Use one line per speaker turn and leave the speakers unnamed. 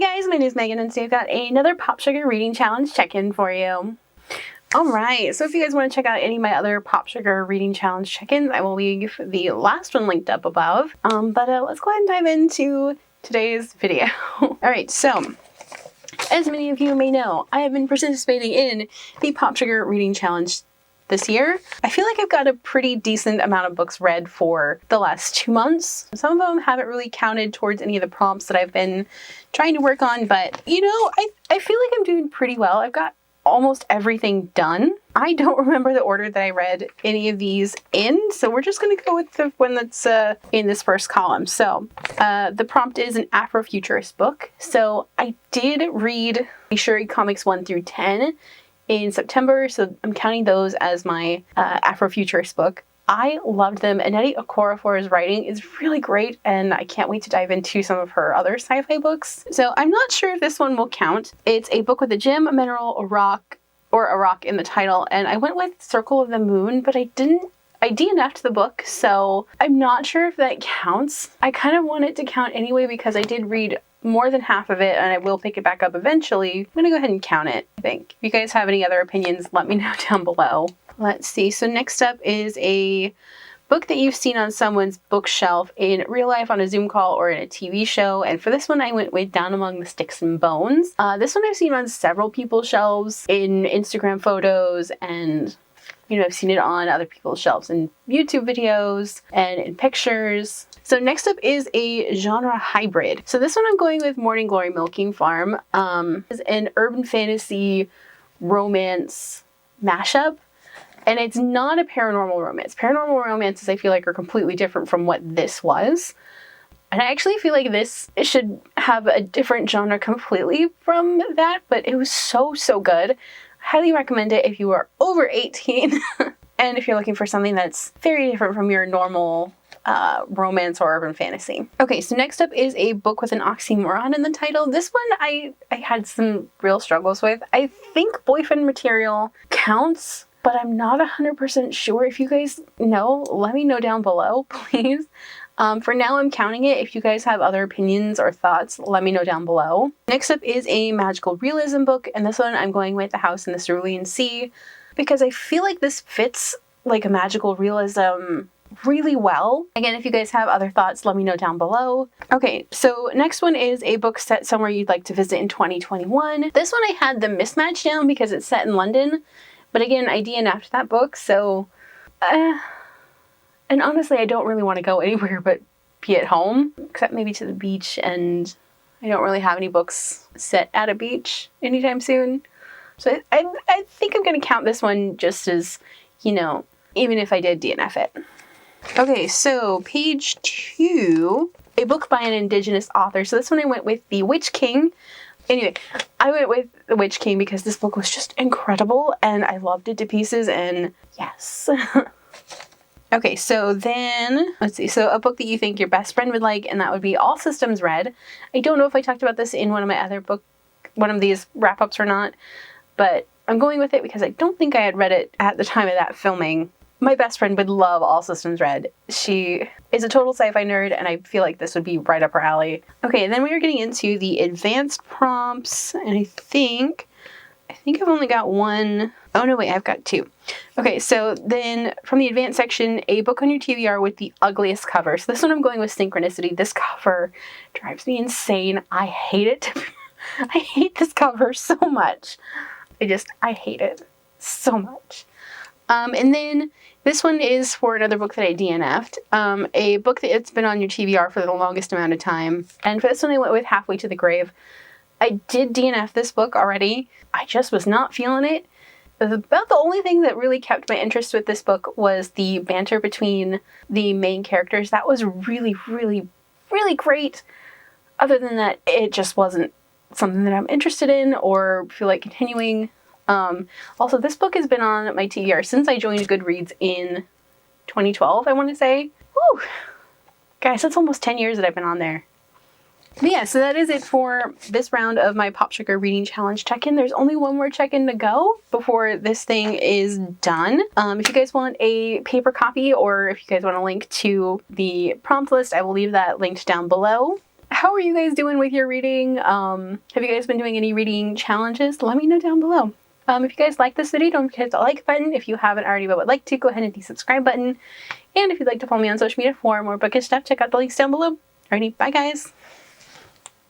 Hi guys, my name is Megan and today I've got another PopSugar reading challenge check-in for you. Alright, so if you guys want to check out any of my other PopSugar reading challenge check-ins, I will leave the last one linked up above. Let's go ahead and dive into today's video. Alright, so as many of you may know, I have been participating in the PopSugar reading challenge this year. I feel like I've got a pretty decent amount of books read for the last 2 months. Some of them haven't really counted towards any of the prompts that I've been trying to work on, but you know, I feel like I'm doing pretty well. I've got almost everything done. I don't remember the order that I read any of these in, so we're just going to go with the one that's in this first column. So the prompt is an Afrofuturist book. So I did read Shuri Comics 1 through 10 in September, so I'm counting those as my Afrofuturist book. I loved them. Annette Okorafor's writing is really great, and I can't wait to dive into some of her other sci-fi books. So I'm not sure if this one will count. It's a book with a gem, a mineral, a rock in the title, and I went with Circle of the Moon, but I DNF'd the book, so I'm not sure if that counts. I kind of want it to count anyway because I did read more than half of it and I will pick it back up eventually. I'm gonna go ahead and count it, I think. If you guys have any other opinions, let me know down below. Let's see, so next up is a book that you've seen on someone's bookshelf in real life, on a Zoom call, or in a TV show. And for this one, I went with Down Among the Sticks and Bones. This one I've seen on several people's shelves in Instagram photos, and you know, I've seen it on other people's shelves in YouTube videos and in pictures. So next up is a genre hybrid. So this one I'm going with Morning Glory Milking Farm. It's an urban fantasy romance mashup. And it's not a paranormal romance. Paranormal romances I feel like are completely different from what this was. And I actually feel like this should have a different genre completely from that, but it was so good. I highly recommend it if you are over 18 and if you're looking for something that's very different from your normal romance or urban fantasy. Okay, so next up is a book with an oxymoron in the title. This one I had some real struggles with. I think Boyfriend Material counts, but I'm not 100% sure. If you guys know, let me know down below, please. For now, I'm counting it. If you guys have other opinions or thoughts, let me know down below. Next up is a magical realism book, and this one I'm going with The House in the Cerulean Sea, because I feel like this fits like a magical realism really well. Again, if you guys have other thoughts, let me know down below. Okay, so next one is a book set somewhere you'd like to visit in 2021. This one I had the mismatch down because it's set in London, but again, I DNF'd that book, so and honestly, I don't really want to go anywhere but be at home, except maybe to the beach, and I don't really have any books set at a beach anytime soon. So I think I'm going to count this one just as, you know, even if I did DNF it. Okay, so page 2, a book by an Indigenous author. So this one I went with The Witch King. Anyway, I went with The Witch King because this book was just incredible and I loved it to pieces, and yes. Okay, so then, let's see. So a book that you think your best friend would like, and that would be All Systems Red. I don't know if I talked about this in one of my other one of these wrap-ups or not, but I'm going with it because I don't think I had read it at the time of that filming. My best friend would love All Systems Red. She is a total sci-fi nerd, and I feel like this would be right up her alley. Okay, and then we are getting into the advanced prompts, and I think I've only got one. Oh no, wait, I've got 2. Okay, so then from the advanced section, a book on your TBR with the ugliest cover. So this one I'm going with Synchronicity. This cover drives me insane. I hate it. I hate this cover so much. I hate it so much. And then this one is for another book that I DNF'd. A book that's been on your TBR for the longest amount of time. And for this one I went with Halfway to the Grave. I did DNF this book already. I just was not feeling it. About the only thing that really kept my interest with this book was the banter between the main characters. That was really great. Other than that, it just wasn't something that I'm interested in or feel like continuing. Also, this book has been on my TBR since I joined Goodreads in 2012, I want to say. Woo! Guys, that's almost 10 years that I've been on there. But yeah, so that is it for this round of my PopSugar Reading Challenge check-in. There's only one more check-in to go before this thing is done. If you guys want a paper copy, or if you guys want a link to the prompt list, I will leave that linked down below. how are you guys doing with your reading? Have you guys been doing any reading challenges? Let me know down below. If you guys like this video, don't forget to hit the like button. If you haven't already but would like to, go ahead and hit the subscribe button. And if you'd like to follow me on social media for more bookish stuff, check out the links down below. Alrighty, bye guys!